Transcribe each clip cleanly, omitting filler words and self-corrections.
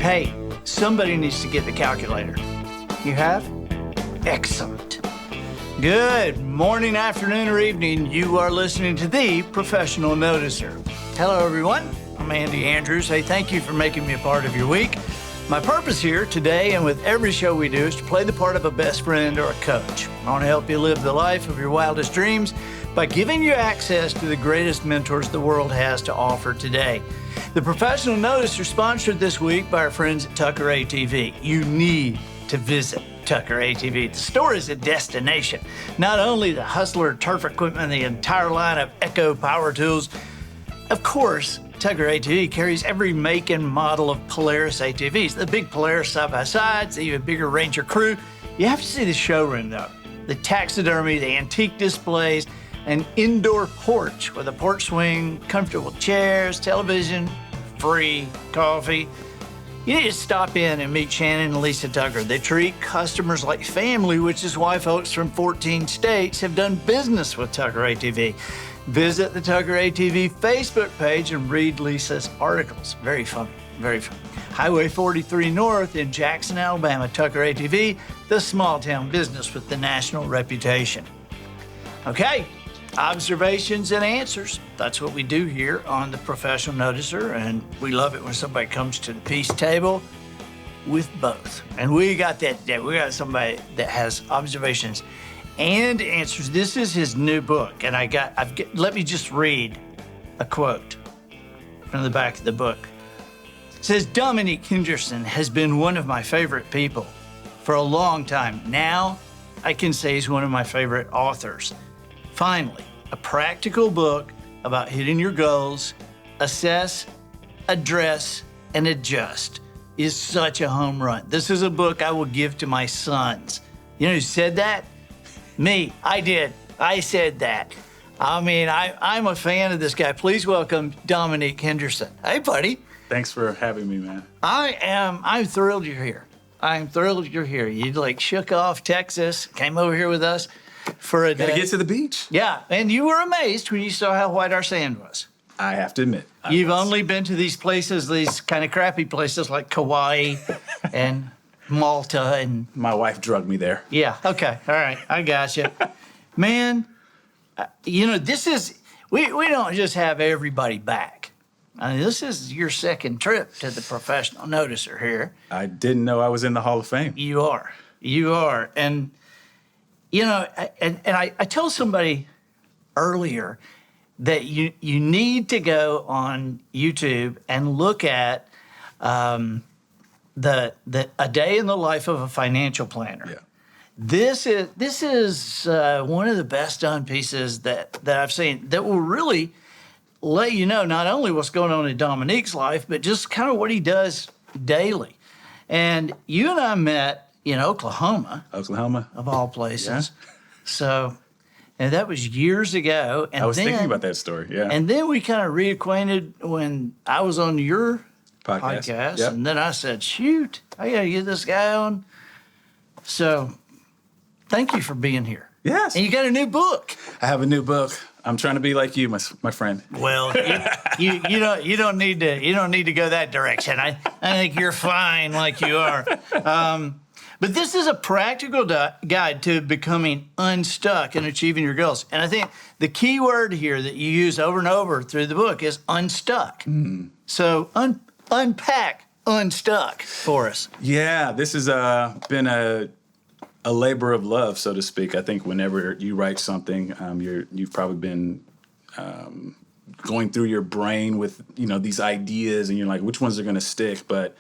Hey, somebody needs to get the calculator. You have? Excellent. Good morning, afternoon, or evening. You are listening to The Professional Noticer. Hello, everyone. I'm Andy Andrews. Hey, thank you for making me a part of your week. My purpose here today and with every show we do is to play the part of a best friend or a coach. I want to help you live the life of your wildest dreams by giving you access to the greatest mentors the world has to offer today. The Professional Noticer is sponsored this week by our friends at Tucker ATV. You need to visit Tucker ATV. The store is a destination. Not only the Hustler turf equipment, the entire line of Echo power tools. Of course, Tucker ATV carries every make and model of Polaris ATVs. The big Polaris side-by-sides, the even bigger Ranger Crew. You have to see the showroom, though. The taxidermy, the antique displays, an indoor porch with a porch swing, comfortable chairs, television, free coffee. You need to stop in and meet Shannon and Lisa Tucker. They treat customers like family, which is why folks from 14 states have done business with Tucker ATV. Visit the Tucker ATV Facebook page and read Lisa's articles. Very fun, very fun. Highway 43 North in Jackson, Alabama. Tucker ATV, the small town business with the national reputation. Okay, observations and answers. That's what we do here on the Professional Noticer, and we love it when somebody comes to the peace table with both. And we got somebody that has observations and answers. This is his new book, and let me just read a quote from the back of the book. It says, Dominique Henderson has been one of my favorite people for a long time. Now I can say he's one of my favorite authors. Finally, a practical book about hitting your goals, assess, address, and adjust is such a home run. This is a book I will give to my sons. You know who said that? Me, I did. I said that. I mean, I'm a fan of this guy. Please welcome Dominique Henderson. Hey, buddy. Thanks for having me, man. I'm thrilled you're here. I'm thrilled you're here. You shook off Texas, came over here with us for a day. Gotta get to the beach. Yeah, and you were amazed when you saw how white our sand was. I have to admit. You've only been to these places, these kind of crappy places like Kauai and Malta and... My wife drugged me there. Yeah, okay, all right, I got you. Man, this is... We don't just have everybody back. I mean, this is your second trip to the Professional Noticer here. I didn't know I was in the Hall of Fame. You are. And, I told somebody earlier that you need to go on YouTube and look at a day in the life of a financial planner. Yeah. This is one of the best done pieces that I've seen that will really let you know not only what's going on in Dominique's life, but just kind of what he does daily. And you and I met in Oklahoma, of all places. Yeah. So, and that was years ago. And I was thinking about that story, yeah. And then we kind of reacquainted when I was on your podcast. Yep. And then I said, shoot, I got to get this guy on. So thank you for being here. Yes. And you got a new book. I have a new book. I'm trying to be like you, my friend. Well, you don't need to go that direction. I think you're fine like you are. But this is a practical guide to becoming unstuck and achieving your goals. And I think the key word here that you use over and over through the book is unstuck. Mm. So unpack unstuck for us. Yeah, this has been a labor of love, so to speak. I think whenever you write something, you've probably been going through your brain with these ideas, and you're like, which ones are going to stick? But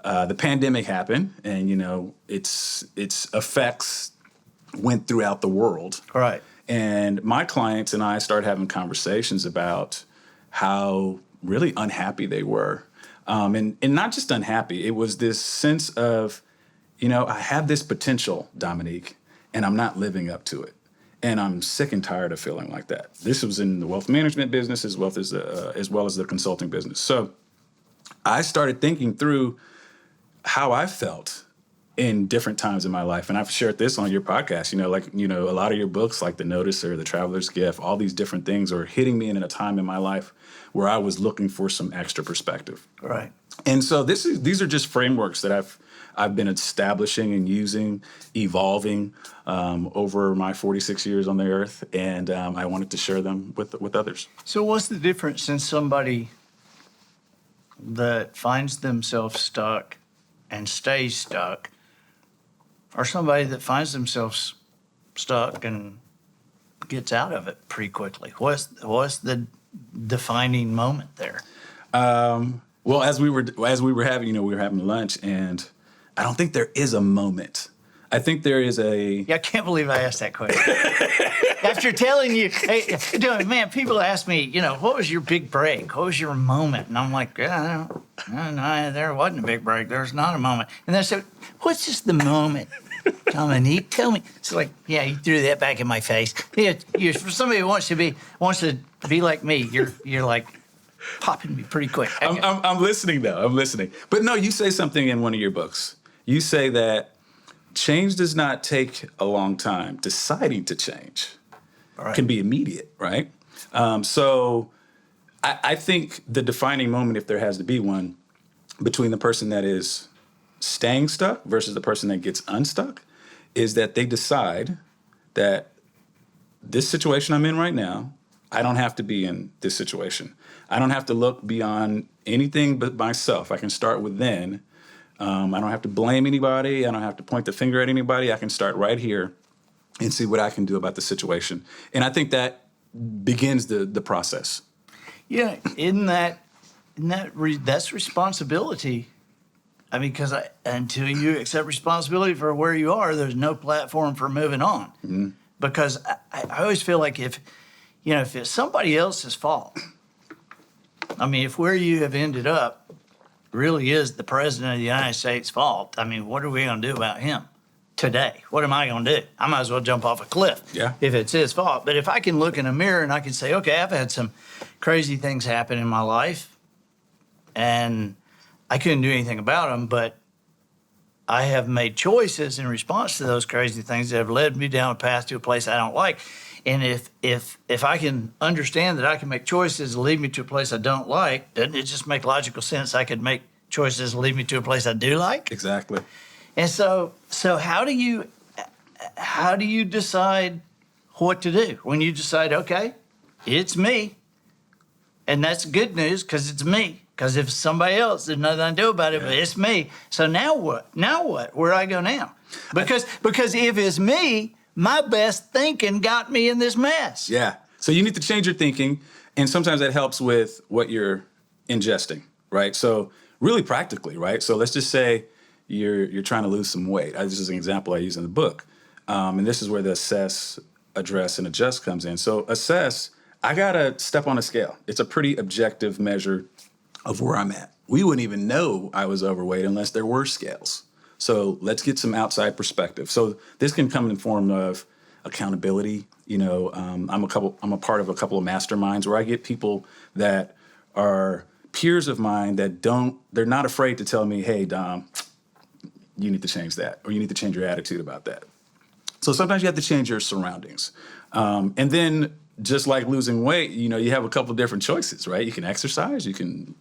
the pandemic happened, and its effects went throughout the world. Right. And my clients and I started having conversations about how really unhappy they were, and not just unhappy. It was this sense of, I have this potential, Dominique, and I'm not living up to it. And I'm sick and tired of feeling like that. This was in the wealth management business as well as the consulting business. So I started thinking through how I felt in different times in my life. And I've shared this on your podcast, a lot of your books, like The Noticer, The Traveler's Gift, all these different things are hitting me in a time in my life where I was looking for some extra perspective. Right. And so these are just frameworks that I've been establishing and using, evolving over my 46 years on the earth. And I wanted to share them with others. So what's the difference in somebody that finds themselves stuck and stays stuck, or somebody that finds themselves stuck and gets out of it pretty quickly? What's the defining moment there? Well, as we were having lunch, and I don't think there is a moment. I think there is a. Yeah, I can't believe I asked that question. After telling you, hey, man, people ask me, what was your big break? What was your moment? And I'm like, yeah, no, there wasn't a big break. There's not a moment. And they said, what's just the moment? Dominique, tell me. It's like, yeah, you threw that back in my face. Yeah, for somebody who wants to be like me, you're like popping me pretty quick. I'm listening though. I'm listening. But no, you say something in one of your books. You say that change does not take a long time. Deciding to change can be immediate, right? So I think the defining moment, if there has to be one, between the person that is staying stuck versus the person that gets unstuck, is that they decide that this situation I'm in right now, I don't have to be in this situation. I don't have to look beyond anything but myself. I can start within. I don't have to blame anybody. I don't have to point the finger at anybody. I can start right here and see what I can do about the situation. And I think that begins the process. Yeah, that's responsibility. I mean, because until you accept responsibility for where you are, there's no platform for moving on. Mm-hmm. Because I always feel like if it's somebody else's fault, I mean, if where you have ended up really is the president of the United States' fault, I mean, what are we going to do about him today? What am I going to do? I might as well jump off a cliff if it's his fault. But if I can look in a mirror and I can say, okay, I've had some crazy things happen in my life, and I couldn't do anything about them, but I have made choices in response to those crazy things that have led me down a path to a place I don't like. And if I can understand that I can make choices that lead me to a place I don't like, doesn't it just make logical sense I could make choices that lead me to a place I do like? Exactly. And so how do you decide what to do when you decide, okay, it's me, and that's good news because it's me. Because if it's somebody else, there's nothing I can do about it, but it's me. So now what? Where do I go now? Because if it's me, my best thinking got me in this mess. Yeah. So you need to change your thinking, and sometimes that helps with what you're ingesting, right? So really practically, right? So let's just say you're trying to lose some weight. This is an example I use in the book. And this is where the assess, address, and adjust comes in. So assess, I got to step on a scale. It's a pretty objective measure of where I'm at. We wouldn't even know I was overweight unless there were scales. So let's get some outside perspective. So this can come in the form of accountability. I'm a part of a couple of masterminds where I get people that are peers of mine that they're not afraid to tell me, hey, Dom, you need to change that, or you need to change your attitude about that. So sometimes you have to change your surroundings. And then just like losing weight, you have a couple of different choices, right? You can exercise, you can,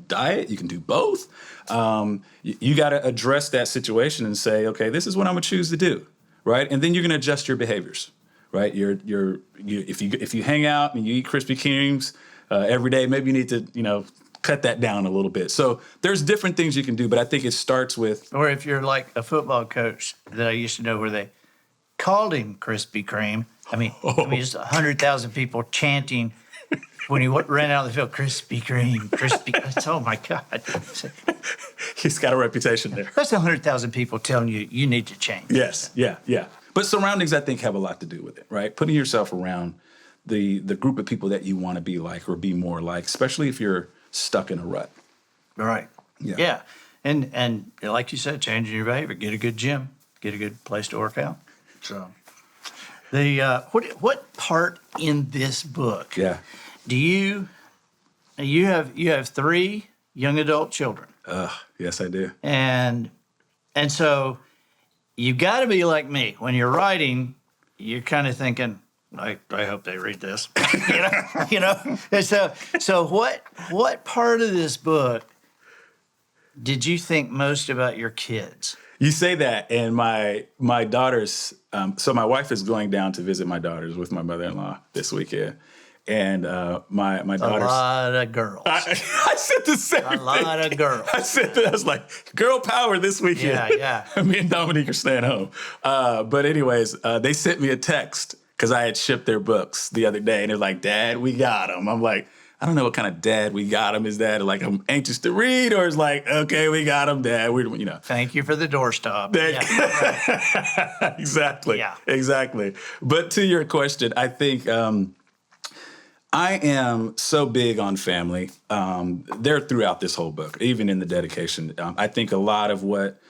diet, you can do both. You got to address that situation and say, okay, this is what I'm gonna choose to do, right? And then you're gonna adjust your behaviors, right? If you hang out and you eat Krispy Kremes every day, maybe you need to, cut that down a little bit. So there's different things you can do, but I think it starts with. Or if you're like a football coach that I used to know where they called him Krispy Kreme. I mean, just 100,000 people chanting when he ran out of the field, Krispy Kreme, Krispy. Oh my God! He's got a reputation there. That's 100,000 people telling you need to change. Yes, yeah. But surroundings, I think, have a lot to do with it, right? Putting yourself around the group of people that you want to be like or be more like, especially if you're stuck in a rut. Right. Yeah. And like you said, changing your behavior. Get a good gym. Get a good place to work out. So. What part in this book? Yeah. Do you have 3 young adult children? Yes, I do. And And so you got to be like me. When you're writing, you're kind of thinking, I hope they read this. you know. And so what part of this book did you think most about your kids? You say that, and my daughters. So my wife is going down to visit my daughters with my mother-in-law this weekend, and my daughters. A lot of girls. I said the same thing. A lot of girls. I said that. I was like, girl power this weekend. Yeah. Me and Dominique are staying home. But anyways, they sent me a text because I had shipped their books the other day, and they're like, Dad, we got them. I'm like, I don't know what kind of dad we got them. Is that like I'm anxious to read, or is like, okay, we got them, Dad. Thank you for the doorstop. Exactly. Yeah. Exactly. But to your question, I think I am so big on family. They're throughout this whole book, even in the dedication. I think a lot of what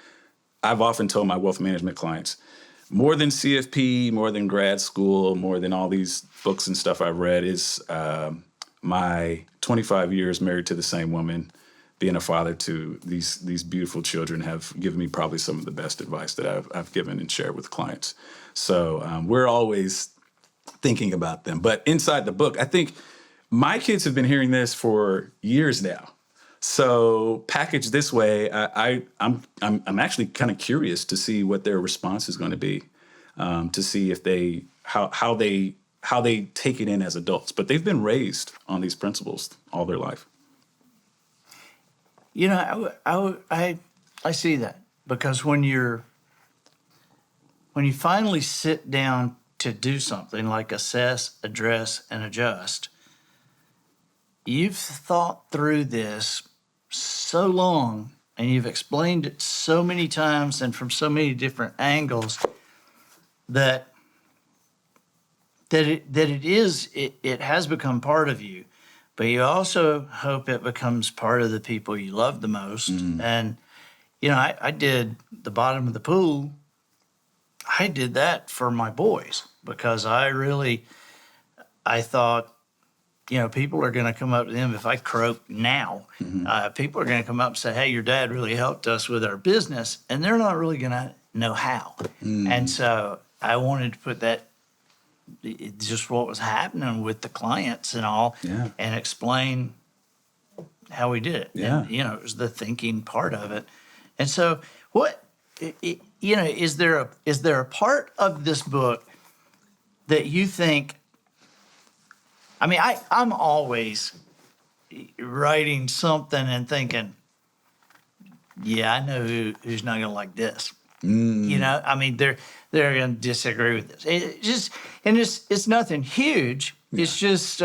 I've often told my wealth management clients, more than CFP, more than grad school, more than all these books and stuff I've read is my 25 years married to the same woman, being a father to these beautiful children have given me probably some of the best advice that I've given and shared with clients. So we're always thinking about them. But inside the book, I think my kids have been hearing this for years now. So packaged this way, I'm actually kind of curious to see what their response is going to be, to see if how they take it in as adults. But they've been raised on these principles all their life. You know, I see that, because when you finally sit down to do something like assess, address, and adjust, you've thought through this so long and you've explained it so many times and from so many different angles that it has become part of you. But you also hope it becomes part of the people you love the most. Mm-hmm. And, you know, I did the bottom of the pool. I did that for my boys because I thought, you know, people are going to come up to them if I croak now. Mm-hmm. People are going to come up and say, hey, your dad really helped us with our business. And they're not really going to know how. Mm-hmm. And so I wanted to put that, just what was happening with the clients and all, yeah, and explain how we did it. Yeah. And, you know, it was the thinking part of it. And so is there a part of this book that you think, I mean, I'm always writing something and thinking, yeah, I know who's not going to like this. Mm. You know, I mean, they're going to disagree with this. It's nothing huge. Yeah. It's just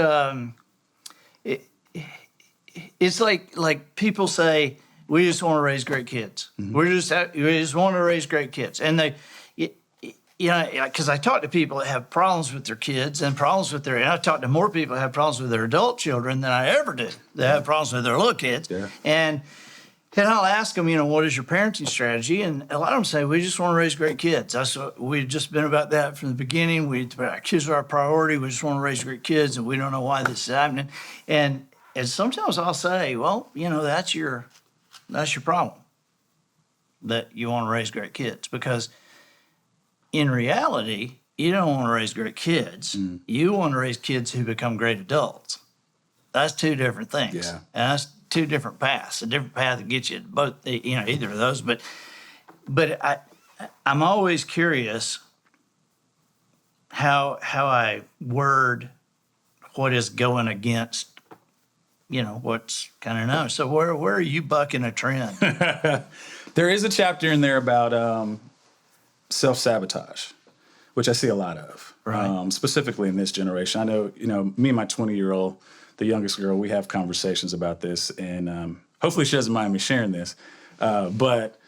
it's like people say, we just want to raise great kids. Mm-hmm. We just want to raise great kids, and because I talk to people that have problems with their kids and I talk to more people that have problems with their adult children than I ever did that have problems with their little kids. Yeah. And I'll ask them, you know, what is your parenting strategy? And a lot of them say, we just want to raise great kids. We've just been about that from the beginning. Our kids are our priority. We just want to raise great kids, and we don't know why this is happening. And sometimes I'll say, well, you know, that's your problem, that you want to raise great kids, because in reality, you don't want to raise great kids. Mm. You want to raise kids who become great adults. That's two different things. Yeah. And that's two different paths. A different path that gets you both, you know, either of those. But I'm always curious how I word what is going against, you know, what's kind of known. So where are you bucking a trend? There is a chapter in there about self-sabotage, which I see a lot of, right. Specifically in this generation. I know, you know, me and my 20-year-old, the youngest girl, we have conversations about this, and hopefully she doesn't mind me sharing this, but...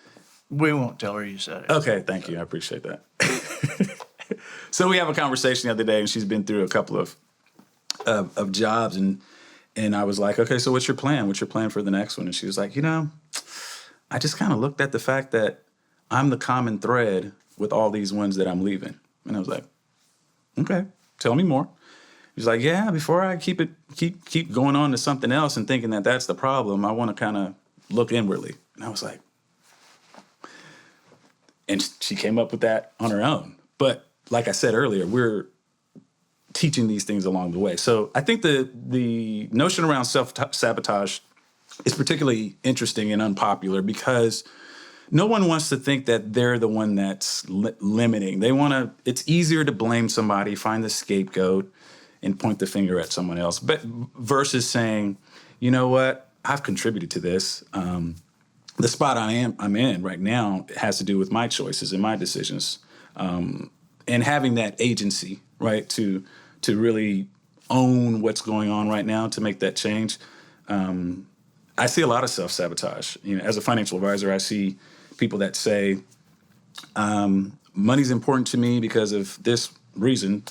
We won't tell her you said it. Okay, thank you. I appreciate that. So we have a conversation the other day, and she's been through a couple of jobs, and I was like, okay, so what's your plan? What's your plan for the next one? And she was like, you know, I just kind of looked at the fact that I'm the common thread with all these ones that I'm leaving. And I was like, okay, tell me more. He's like, yeah, before I keep going on to something else and thinking that that's the problem, I want to kind of look inwardly. And I was like, And she came up with that on her own. But like I said earlier, we're teaching these things along the way. So I think the notion around self-sabotage is particularly interesting and unpopular because no one wants to think that they're the one that's limiting. They want to, it's easier to blame somebody, find the scapegoat, and point the finger at someone else. But versus saying, you know what, I've contributed to this. The spot I'm in right now has to do with my choices and my decisions, and having that agency, right, to really own what's going on right now to make that change. I see a lot of self-sabotage. You know, as a financial advisor, I see people that say, money's important to me because of this reason,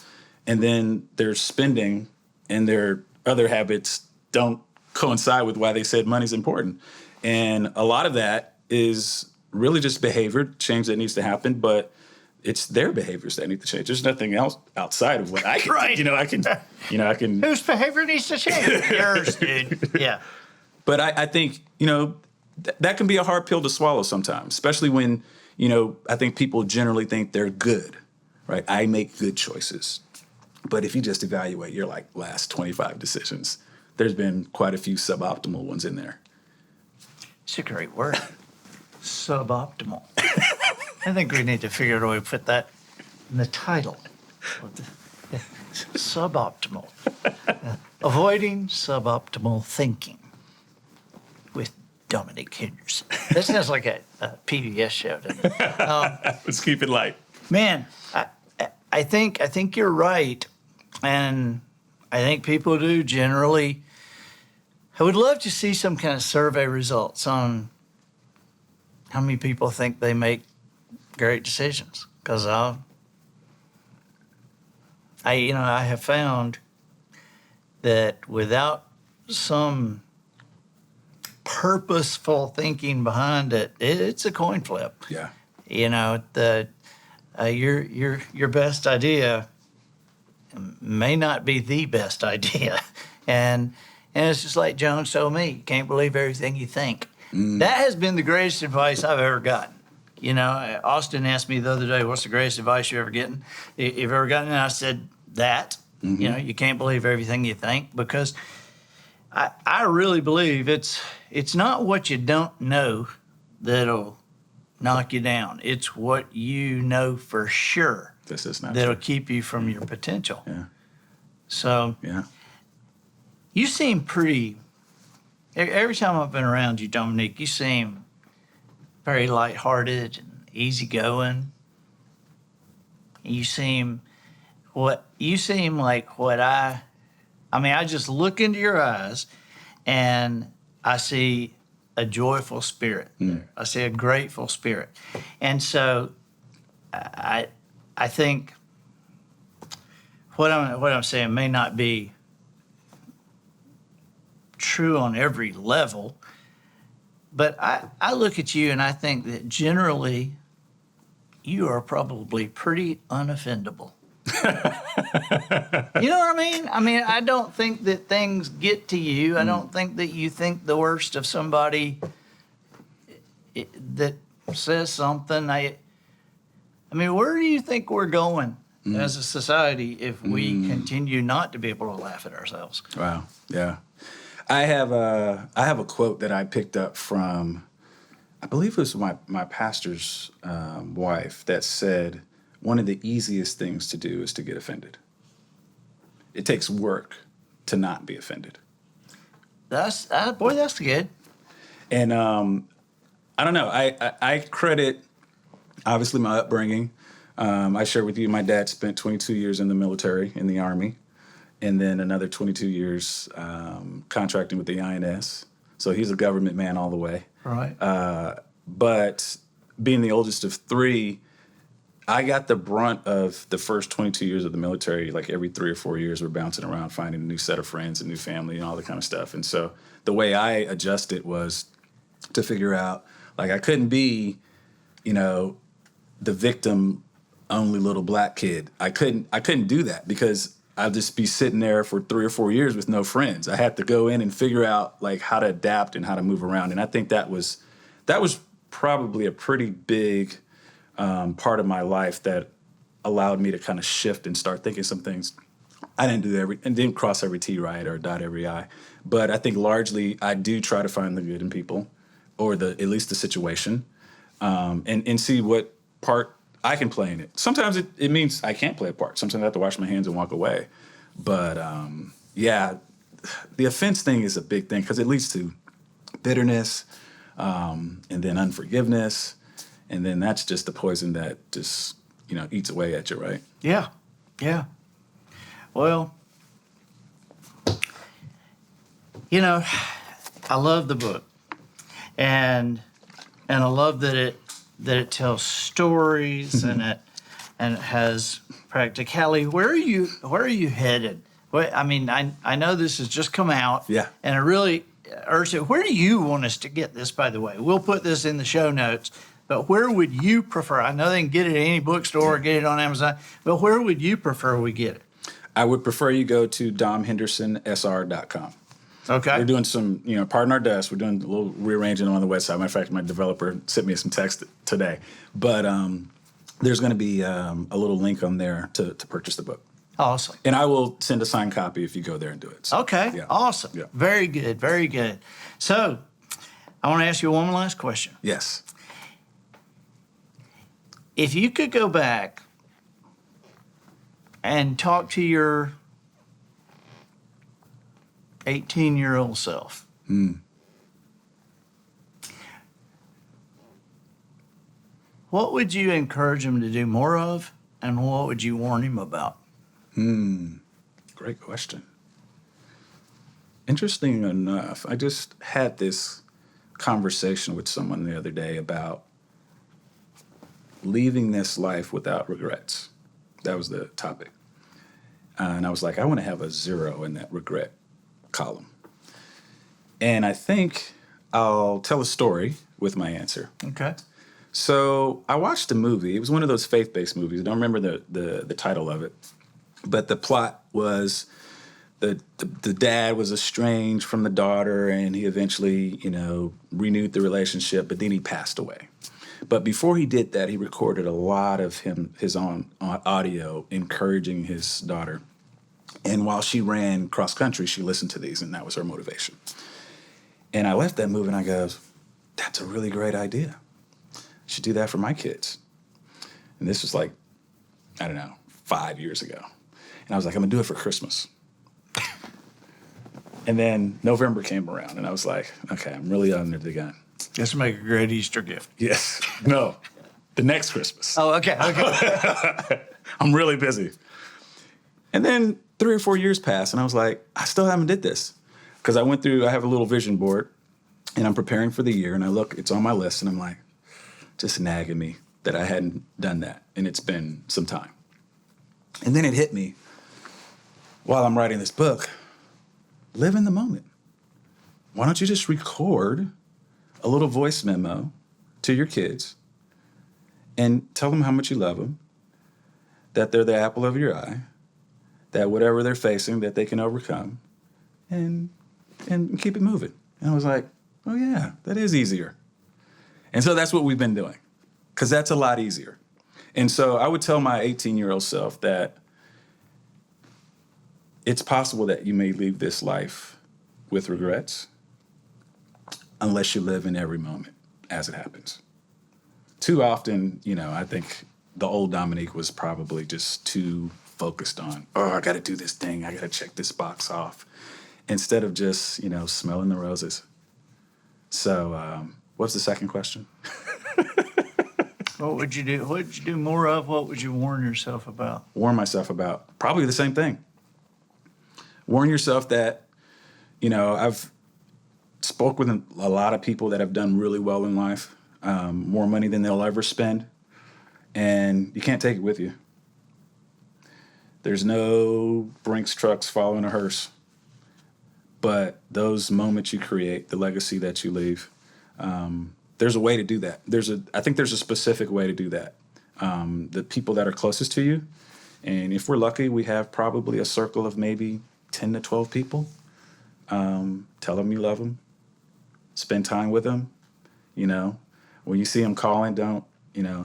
and then their spending and their other habits don't coincide with why they said money's important. And a lot of that is really just behavior change that needs to happen, but it's their behaviors that need to change. There's nothing else outside of what I can, right. I can. Whose behavior needs to change? Yours, dude. Yeah. But I think, that can be a hard pill to swallow sometimes, especially when, I think people generally think they're good, right? I make good choices. But if you just evaluate your last 25 decisions, there's been quite a few suboptimal ones in there. It's a great word. Suboptimal. I think we need to figure out a way to put that in the title. Suboptimal. Avoiding suboptimal thinking with Dominique Henderson. That sounds like a PBS show, doesn't it? Let's keep it light. Man, I think you're right. And I think people do generally. I would love to see some kind of survey results on how many people think they make great decisions. Because I have found that without some purposeful thinking behind it, it's a coin flip. Yeah. Your best idea may not be the best idea, and it's just like Jones told me, you can't believe everything you think. That has been the greatest advice I've ever gotten. Austin asked me the other day, what's the greatest advice you've ever gotten? And I said that. Mm-hmm. You can't believe everything you think, because I really believe it's not what you don't know that'll knock you down. It's what you know for sure this is not that'll true. keep you from your potential. Yeah. So yeah. You seem pretty, every time I've been around you, Dominique, you seem very lighthearted and easygoing. You seem like what I just look into your eyes and I see a joyful spirit there. I see a grateful spirit. And so I think what I'm saying may not be true on every level, but I look at you and I think that generally you are probably pretty unoffendable. You know what I mean? I don't think that things get to you. I don't think that you think the worst of somebody that says something. Where do you think we're going as a society if we continue not to be able to laugh at ourselves? Wow. Yeah. I have a quote that I picked up from, I believe it was my pastor's wife, that said, one of the easiest things to do is to get offended. It takes work to not be offended. That's good. And I don't know. I credit, obviously, my upbringing. I share with you, my dad spent 22 years in the military, in the Army, and then another 22 years contracting with the INS. So he's a government man all the way. Right. But being the oldest of three, I got the brunt of the first 22 years of the military. Like every 3 or 4 years, we're bouncing around, finding a new set of friends, a new family, and all that kind of stuff. And so the way I adjusted was to figure out, I couldn't be, the victim only little black kid. I couldn't do that because I'd just be sitting there for 3 or 4 years with no friends. I had to go in and figure out how to adapt and how to move around. And I think that was probably a pretty big part of my life that allowed me to kind of shift and start thinking some things. I didn't cross every T right or dot every I, but I think largely I do try to find the good in people, or at least the situation, and see what part I can play in it. Sometimes it means I can't play a part. Sometimes I have to wash my hands and walk away. But yeah, the offense thing is a big thing because it leads to bitterness, and then unforgiveness, and then that's just the poison that just eats away at you, right? Yeah, yeah. Well, I love the book, and I love that it tells stories and it has practicality. Where are you headed? I know this has just come out. Yeah. And I really urge it. Where do you want us to get this, by the way? We'll put this in the show notes, but where would you prefer? I know they can get it at any bookstore or get it on Amazon, but where would you prefer we get it? I would prefer you go to domhendersonsr.com. Okay. We're doing some, pardon our dust, we're doing a little rearranging on the website. Matter of fact, my developer sent me some text today. But there's going to be a little link on there to purchase the book. Awesome. And I will send a signed copy if you go there and do it. So, Okay. Yeah. Awesome. Yeah. Very good. Very good. So I want to ask you one last question. Yes. If you could go back and talk to your 18-year-old self, what would you encourage him to do more of, and what would you warn him about? Great question. Interesting enough, I just had this conversation with someone the other day about leaving this life without regrets. That was the topic. And I was like, I want to have a 0 in that regret column. And I think I'll tell a story with my answer. Okay. So I watched a movie. It was one of those faith-based movies. I don't remember the title of it. But the plot was the dad was estranged from the daughter, and he eventually, renewed the relationship, but then he passed away. But before he did that, he recorded a lot of his own audio encouraging his daughter. And while she ran cross country, she listened to these, and that was her motivation. And I left that movie, and I goes, that's a really great idea. I should do that for my kids. And this was 5 years ago. And I was like, I'm going to do it for Christmas. And then November came around, and I was like, okay, I'm really under the gun. Let's make a great Easter gift. Yes. No. The next Christmas. Oh, okay. Okay. I'm really busy. And then 3 or 4 years passed, and I was like, I still haven't did this. Because I have a little vision board, and I'm preparing for the year, and I look, it's on my list, and I'm like, just nagging me that I hadn't done that. And it's been some time. And then it hit me while I'm writing this book, live in the moment. Why don't you just record a little voice memo to your kids and tell them how much you love them, that they're the apple of your eye, that whatever they're facing, that they can overcome, and keep it moving. And I was like, oh yeah, that is easier. And so that's what we've been doing, because that's a lot easier. And so I would tell my 18-year-old self that it's possible that you may leave this life with regrets unless you live in every moment as it happens. Too often, I think the old Dominique was probably just too focused on, I got to do this thing. I got to check this box off, instead of just, smelling the roses. So what's the second question? What would you do? What would you do more of? What would you warn yourself about? Warn myself about probably the same thing. Warn yourself that, I've spoke with a lot of people that have done really well in life, more money than they'll ever spend, and you can't take it with you. There's no Brinks trucks following a hearse, but those moments you create, the legacy that you leave, there's a way to do that. I think there's a specific way to do that. The people that are closest to you, and if we're lucky, we have probably a circle of maybe 10 to 12 people. Tell them you love them. Spend time with them. When you see them calling, don't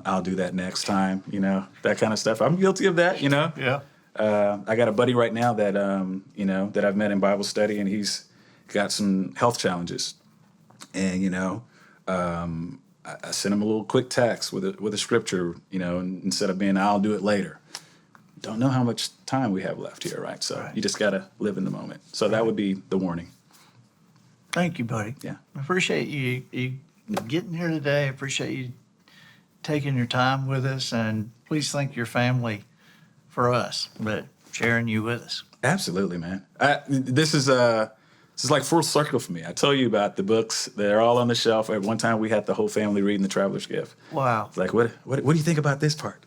I'll do that next time, that kind of stuff. I'm guilty of that, Yeah. I got a buddy right now that, that I've met in Bible study, and he's got some health challenges. And, I sent him a little quick text with a scripture, instead of being, I'll do it later. Don't know how much time we have left here, right? So you just got to live in the moment. So that would be the warning. Thank you, buddy. Yeah. I appreciate you getting here today. I appreciate you taking your time with us. And please thank your family for us, but sharing you with us. Absolutely, man. This is like full circle for me. I tell you about the books. They're all on the shelf. At one time, we had the whole family reading The Traveler's Gift. Wow. It's like, what do you think about this part?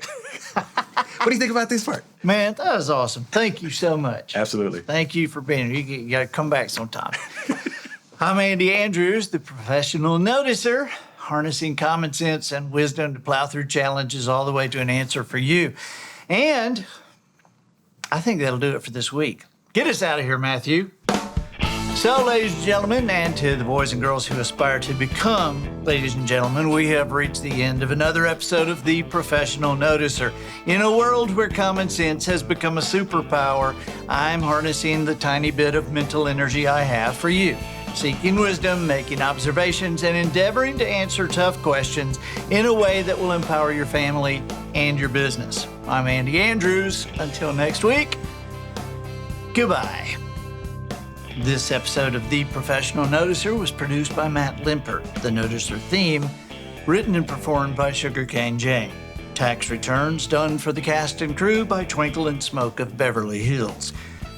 What do you think about this part? Man, that was awesome. Thank you so much. Absolutely. Thank you for being here. You got to come back sometime. I'm Andy Andrews, the professional noticer, harnessing common sense and wisdom to plow through challenges all the way to an answer for you. And I think that'll do it for this week. Get us out of here, Matthew. So, ladies and gentlemen, and to the boys and girls who aspire to become ladies and gentlemen, we have reached the end of another episode of The Professional Noticer. In a world where common sense has become a superpower, I'm harnessing the tiny bit of mental energy I have for you, seeking wisdom, making observations, and endeavoring to answer tough questions in a way that will empower your family and your business. I'm Andy Andrews. Until next week, goodbye. This episode of The Professional Noticer was produced by Matt Limpert. The Noticer theme, written and performed by Sugarcane Jane. Tax returns done for the cast and crew by Twinkle and Smoke of Beverly Hills.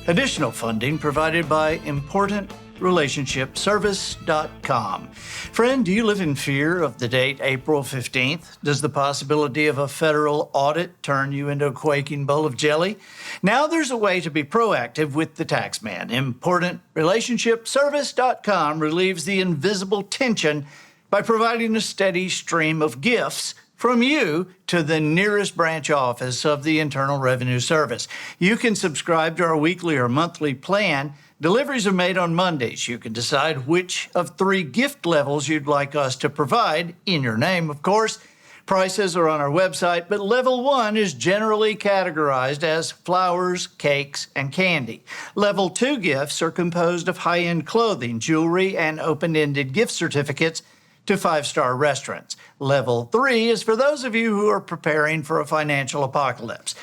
Additional funding provided by ImportantRelationshipService.com. Friend, do you live in fear of the date April 15th? Does the possibility of a federal audit turn you into a quaking bowl of jelly? Now there's a way to be proactive with the taxman. ImportantRelationshipService.com relieves the invisible tension by providing a steady stream of gifts from you to the nearest branch office of the Internal Revenue Service. You can subscribe to our weekly or monthly plan. Deliveries are made on Mondays. You can decide which of 3 gift levels you'd like us to provide, in your name, of course. Prices are on our website, but level 1 is generally categorized as flowers, cakes, and candy. Level 2 gifts are composed of high-end clothing, jewelry, and open-ended gift certificates to 5-star restaurants. Level 3 is for those of you who are preparing for a financial apocalypse.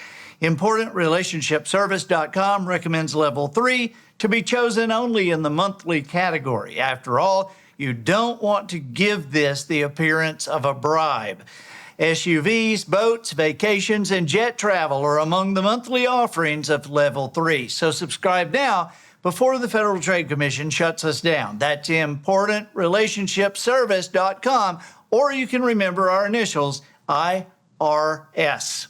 ImportantRelationshipService.com recommends level 3 to be chosen only in the monthly category. After all, you don't want to give this the appearance of a bribe. SUVs, boats, vacations, and jet travel are among the monthly offerings of level 3. So subscribe now before the Federal Trade Commission shuts us down. That's ImportantRelationshipService.com, or you can remember our initials, IRS.